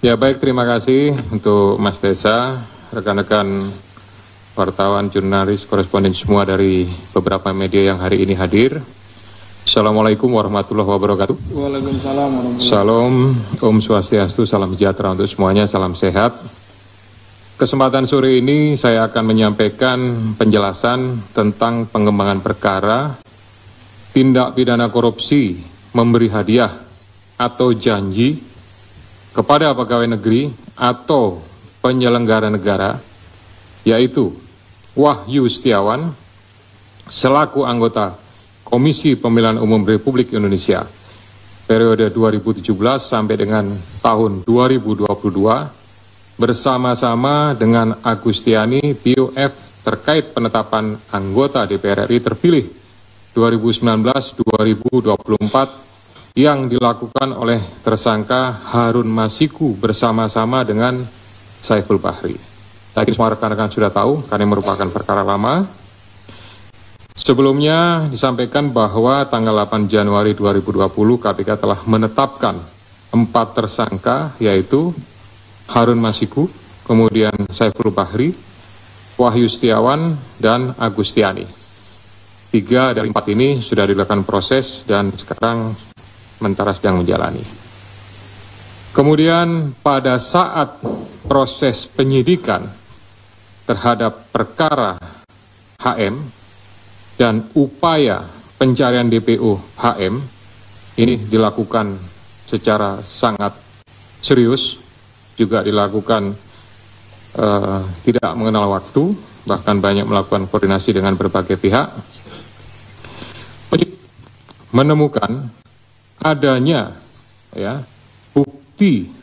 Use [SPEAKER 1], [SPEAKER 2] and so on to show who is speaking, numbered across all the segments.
[SPEAKER 1] Ya baik, terima kasih untuk Mas Desa, rekan-rekan wartawan, jurnalis, koresponden semua dari beberapa media yang hari ini hadir. Assalamualaikum warahmatullahi wabarakatuh.
[SPEAKER 2] Waalaikumsalam warahmatullahi wabarakatuh.
[SPEAKER 1] Salam, Om Swastiastu, salam sejahtera untuk semuanya, salam sehat. Kesempatan sore ini saya akan menyampaikan penjelasan tentang pengembangan perkara tindak pidana korupsi memberi hadiah atau janji kepada pegawai negeri atau penyelenggara negara, yaitu Wahyu Setiawan selaku anggota Komisi Pemilihan Umum Republik Indonesia periode 2017 sampai dengan tahun 2022 bersama-sama dengan Agustiani POF terkait penetapan anggota DPR RI terpilih 2019-2024 yang dilakukan oleh tersangka Harun Masiku bersama-sama dengan Saiful Bahri. Saya yakin semua rekan-rekan sudah tahu karena ini merupakan perkara lama. Sebelumnya disampaikan bahwa tanggal 8 Januari 2020 KPK telah menetapkan 4 tersangka, yaitu Harun Masiku, kemudian Saiful Bahri, Wahyu Setiawan, dan Agustiani. 3 dari 4 ini sudah dilakukan proses dan sekarang sementara sedang menjalani. Kemudian pada saat proses penyidikan terhadap perkara HM dan upaya pencarian DPO HM ini dilakukan secara sangat serius, juga dilakukan tidak mengenal waktu, bahkan banyak melakukan koordinasi dengan berbagai pihak, menemukan adanya bukti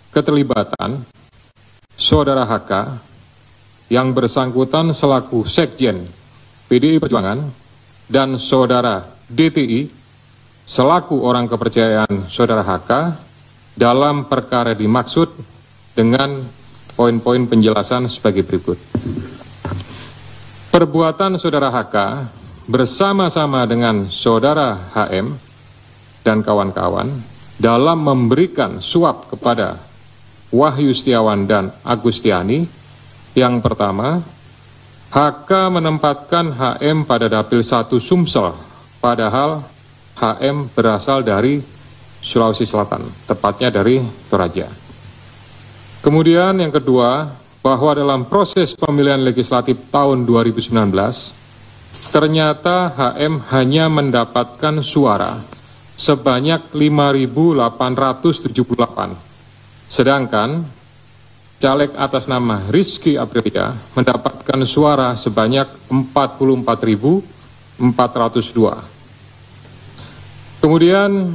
[SPEAKER 1] keterlibatan saudara HK yang bersangkutan selaku Sekjen PDI Perjuangan dan saudara DTI selaku orang kepercayaan saudara HK dalam perkara dimaksud dengan poin-poin penjelasan sebagai berikut. Perbuatan saudara HK bersama-sama dengan saudara HM dan kawan-kawan dalam memberikan suap kepada Wahyu Setiawan dan Agustiani. Yang pertama, HK menempatkan HM pada Dapil 1 Sumsel, padahal HM berasal dari Sulawesi Selatan, tepatnya dari Toraja. Kemudian yang kedua, bahwa dalam proses pemilihan legislatif tahun 2019, ternyata HM hanya mendapatkan suara sebanyak 5.878, sedangkan caleg atas nama Rizky Aprilia mendapatkan suara sebanyak 44.402. Kemudian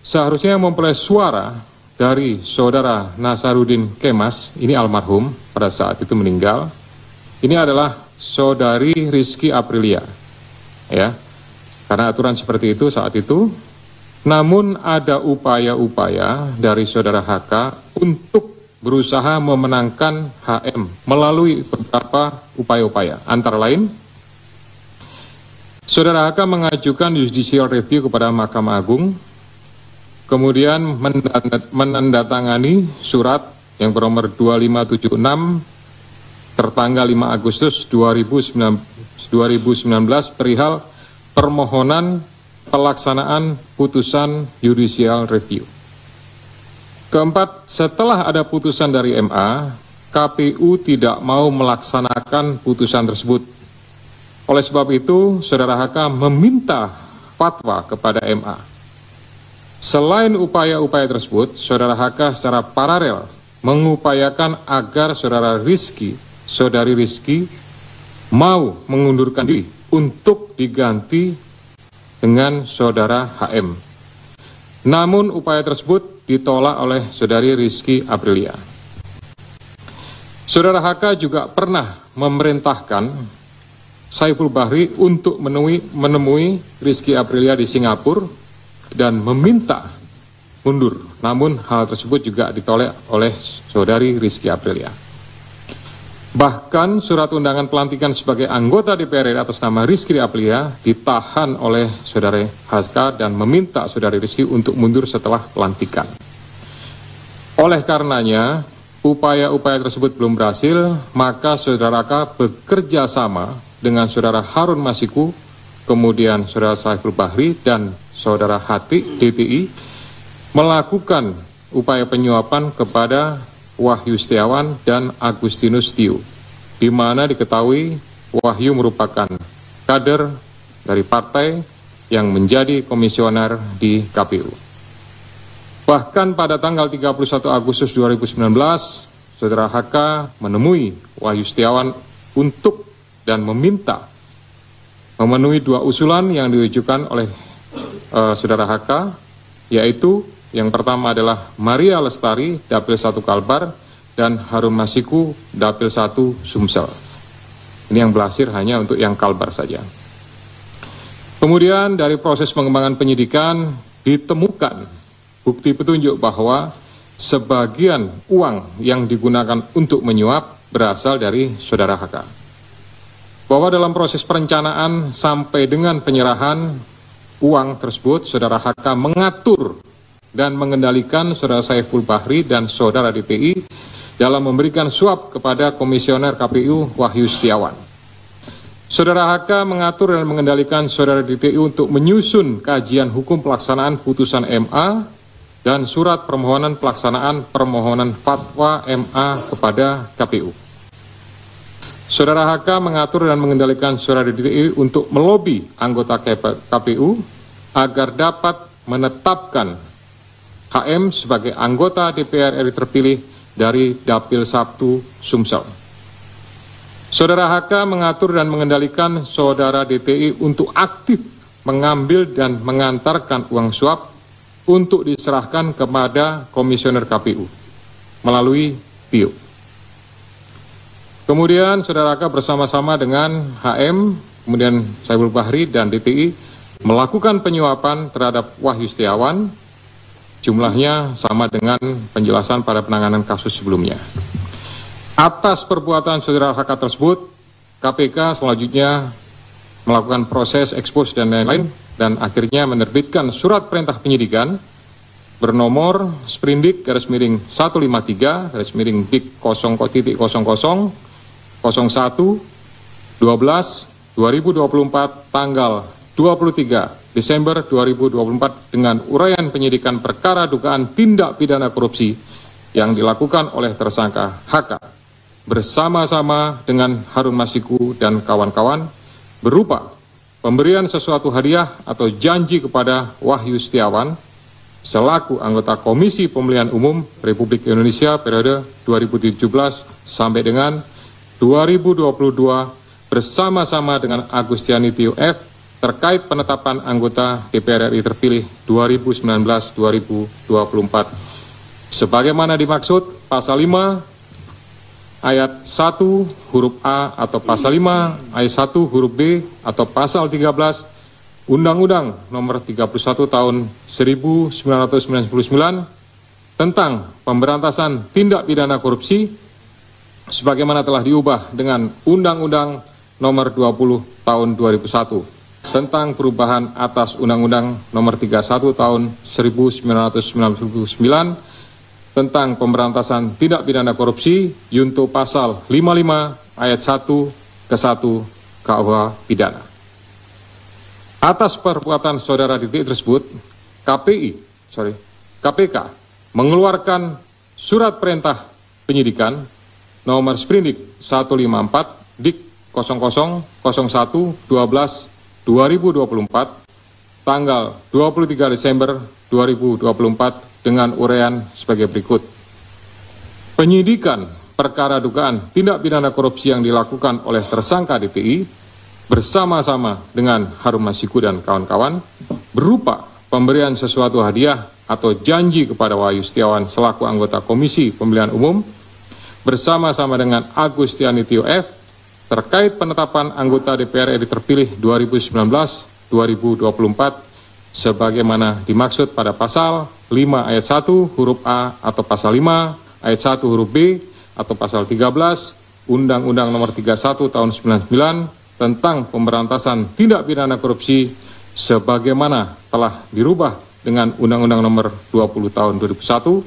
[SPEAKER 1] seharusnya memperoleh suara dari saudara Nasaruddin Kemas, ini almarhum pada saat itu meninggal, ini adalah saudari Rizky Aprilia, ya. Karena aturan seperti itu saat itu, namun ada upaya-upaya dari saudara HK untuk berusaha memenangkan HM melalui beberapa upaya-upaya. Antara lain, saudara HK mengajukan judicial review kepada Mahkamah Agung, kemudian menandatangani surat yang bernomor 2576 tertanggal 5 Agustus 2019 perihal permohonan pelaksanaan putusan judicial review. Keempat, setelah ada putusan dari MA, KPU tidak mau melaksanakan putusan tersebut. Oleh sebab itu, saudara HK meminta fatwa kepada MA. Selain upaya-upaya tersebut, saudara HK secara paralel mengupayakan agar saudari Rizky mau mengundurkan diri untuk diganti dengan saudara HM. Namun upaya tersebut ditolak oleh saudari Rizky Aprilia. Saudara HK juga pernah memerintahkan Saiful Bahri untuk menemui Rizky Aprilia di Singapura dan meminta mundur. Namun hal tersebut juga ditolak oleh saudari Rizky Aprilia. Bahkan surat undangan pelantikan sebagai anggota DPR RI atas nama Rizky Aprilia ditahan oleh saudari HK dan meminta saudari Rizky untuk mundur setelah pelantikan. Oleh karenanya, upaya-upaya tersebut belum berhasil, maka Saudara K bekerja sama dengan Saudara Harun Masiku, kemudian Saudara Saiful Bahri dan Saudara Hati DTI melakukan upaya penyuapan kepada Wahyu Setiawan dan Agustinus Tio, di mana diketahui Wahyu merupakan kader dari partai yang menjadi komisioner di KPU. Bahkan pada tanggal 31 Agustus 2019, Saudara HK menemui Wahyu Setiawan untuk dan meminta memenuhi dua usulan yang diajukan oleh Saudara HK, yaitu yang pertama adalah Maria Lestari, Dapil 1 Kalbar, dan Harun Masiku, Dapil 1 Sumsel. Ini yang berhasil hanya untuk yang Kalbar saja. Kemudian dari proses pengembangan penyidikan ditemukan bukti petunjuk bahwa sebagian uang yang digunakan untuk menyuap berasal dari Saudara HK. Bahwa dalam proses perencanaan sampai dengan penyerahan uang tersebut, Saudara HK mengatur dan mengendalikan Saudara Saiful Bahri dan Saudara DTI dalam memberikan suap kepada Komisioner KPU Wahyu Setiawan. Saudara HK mengatur dan mengendalikan Saudara DTI untuk menyusun kajian hukum pelaksanaan putusan MA dan surat permohonan pelaksanaan permohonan fatwa MA kepada KPU. Saudara HK mengatur dan mengendalikan Saudara DTI untuk melobi anggota KPU agar dapat menetapkan HM sebagai anggota DPR RI terpilih dari Dapil 1 Sumsel. Saudara HK mengatur dan mengendalikan Saudara DTI untuk aktif mengambil dan mengantarkan uang suap untuk diserahkan kepada Komisioner KPU melalui Tio. Kemudian Saudara HK bersama-sama dengan HM, kemudian Saiful Bahri dan DTI melakukan penyuapan terhadap Wahyu Setiawan. Jumlahnya sama dengan penjelasan pada penanganan kasus sebelumnya. Atas perbuatan Saudara HK tersebut, KPK selanjutnya melakukan proses ekspos dan lain-lain dan akhirnya menerbitkan surat perintah penyidikan bernomor Sprindik /153 /Dik 0.00 01 12/2024 tanggal 23 Desember 2024 dengan uraian penyidikan perkara dugaan tindak pidana korupsi yang dilakukan oleh tersangka HK bersama-sama dengan Harun Masiku dan kawan-kawan berupa pemberian sesuatu hadiah atau janji kepada Wahyu Setiawan selaku anggota Komisi Pemilihan Umum Republik Indonesia periode 2017 sampai dengan 2022 bersama-sama dengan Agustiani Tio F terkait penetapan anggota DPR RI terpilih 2019-2024. Sebagaimana dimaksud pasal 5 ayat 1 huruf A atau pasal 5 ayat 1 huruf B atau pasal 13 Undang-Undang nomor 31 tahun 1999 tentang pemberantasan tindak pidana korupsi sebagaimana telah diubah dengan Undang-Undang nomor 20 tahun 2001 tentang perubahan atas Undang-Undang nomor 31 tahun 1999 tentang pemberantasan tindak pidana korupsi junto pasal 55 ayat 1 ke 1 KUH pidana. Atas perbuatan Saudara DTI tersebut, KPK mengeluarkan surat perintah penyidikan nomor Sprindik 154 Dik 0001 12 2024 tanggal 23 Desember 2024 dengan uraian sebagai berikut. Penyidikan perkara dugaan tindak pidana korupsi yang dilakukan oleh tersangka DTI bersama-sama dengan Harun Masiku dan kawan-kawan berupa pemberian sesuatu hadiah atau janji kepada Wahyu Setiawan selaku anggota Komisi Pemilihan Umum bersama-sama dengan Agustiani Tio F terkait penetapan anggota DPR RI terpilih 2019-2024 sebagaimana dimaksud pada pasal 5 ayat 1 huruf A atau pasal 5 ayat 1 huruf B atau pasal 13 Undang-Undang nomor 31 tahun 99 tentang pemberantasan tindak pidana korupsi sebagaimana telah dirubah dengan Undang-Undang nomor 20 tahun 2001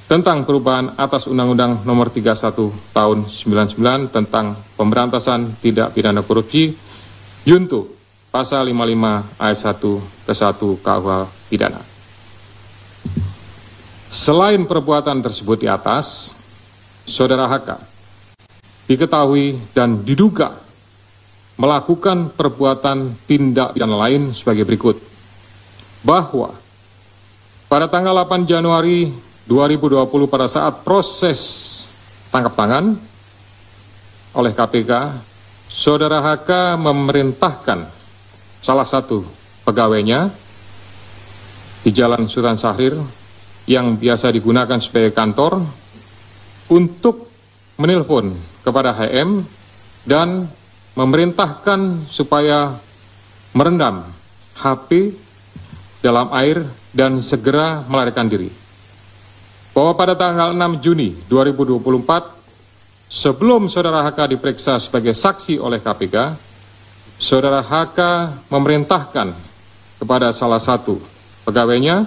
[SPEAKER 1] tentang perubahan atas Undang-Undang Nomor 31 Tahun 99 tentang pemberantasan tindak pidana korupsi junto pasal 55 ayat 1 ke 1 KUH pidana. Selain perbuatan tersebut di atas, Saudara HK diketahui dan diduga melakukan perbuatan tindak pidana lain sebagai berikut. Bahwa pada tanggal 8 Januari 2020 pada saat proses tangkap tangan oleh KPK, Saudara HK memerintahkan salah satu pegawainya di Jalan Sultan Syahrir yang biasa digunakan sebagai kantor untuk menelpon kepada HM dan memerintahkan supaya merendam HP dalam air dan segera melarikan diri. Bahwa pada tanggal 6 Juni 2024, sebelum Saudara HK diperiksa sebagai saksi oleh KPK, Saudara HK memerintahkan kepada salah satu pegawainya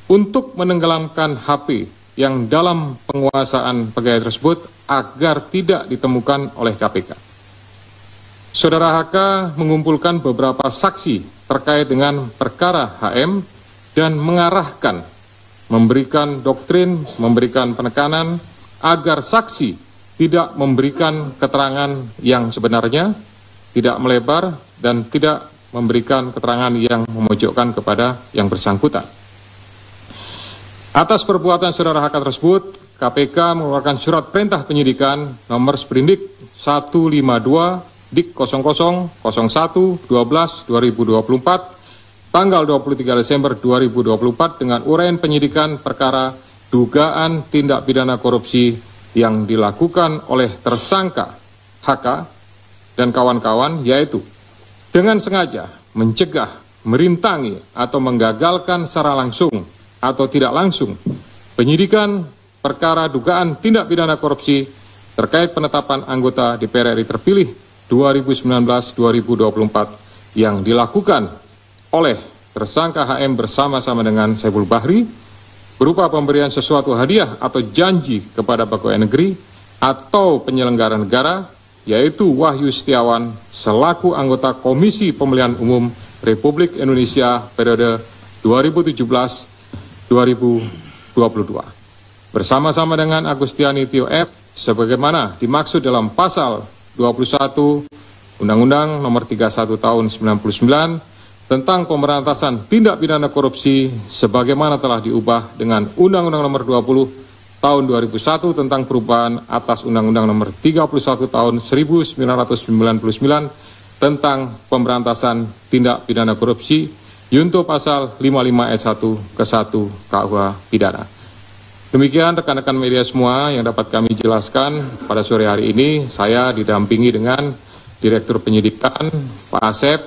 [SPEAKER 1] untuk menenggelamkan HP yang dalam penguasaan pegawai tersebut agar tidak ditemukan oleh KPK. Saudara HK mengumpulkan beberapa saksi terkait dengan perkara HM dan mengarahkan, memberikan doktrin, memberikan penekanan agar saksi tidak memberikan keterangan yang sebenarnya, tidak melebar, dan tidak memberikan keterangan yang memojokkan kepada yang bersangkutan. Atas perbuatan Saudara HK tersebut, KPK mengeluarkan surat perintah penyidikan nomor Sprindik 152 Dik 0001 12 2024 tanggal 23 Desember 2024 dengan uraian penyidikan perkara dugaan tindak pidana korupsi yang dilakukan oleh tersangka HK dan kawan-kawan, yaitu dengan sengaja mencegah, merintangi, atau menggagalkan secara langsung atau tidak langsung penyidikan perkara dugaan tindak pidana korupsi terkait penetapan anggota DPR RI terpilih 2019-2024 yang dilakukan oleh tersangka HM bersama-sama dengan Saiful Bahri berupa pemberian sesuatu hadiah atau janji kepada pegawai negeri atau penyelenggara negara, yaitu Wahyu Setiawan selaku anggota Komisi Pemilihan Umum Republik Indonesia periode 2017-2022 bersama-sama dengan Agustiani Tio F sebagaimana dimaksud dalam pasal 21 Undang-Undang Nomor 31 Tahun 99 tentang pemberantasan tindak pidana korupsi sebagaimana telah diubah dengan Undang-Undang Nomor 20 Tahun 2001 tentang perubahan atas Undang-Undang Nomor 31 Tahun 1999 tentang pemberantasan tindak pidana korupsi junto pasal 55 ayat 1 ke 1 KUH pidana. Demikian rekan-rekan media semua yang dapat kami jelaskan pada sore hari ini. Saya didampingi dengan Direktur Penyidikan Pak Asep.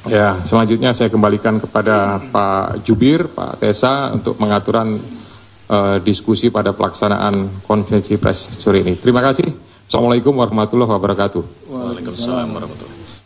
[SPEAKER 1] Ya, selanjutnya saya kembalikan kepada Pak Jubir, Pak Tesa untuk pengaturan diskusi pada pelaksanaan konferensi pers sore ini. Terima kasih. Assalamualaikum warahmatullahi wabarakatuh.
[SPEAKER 2] Waalaikumsalam warahmatullahi wabarakatuh.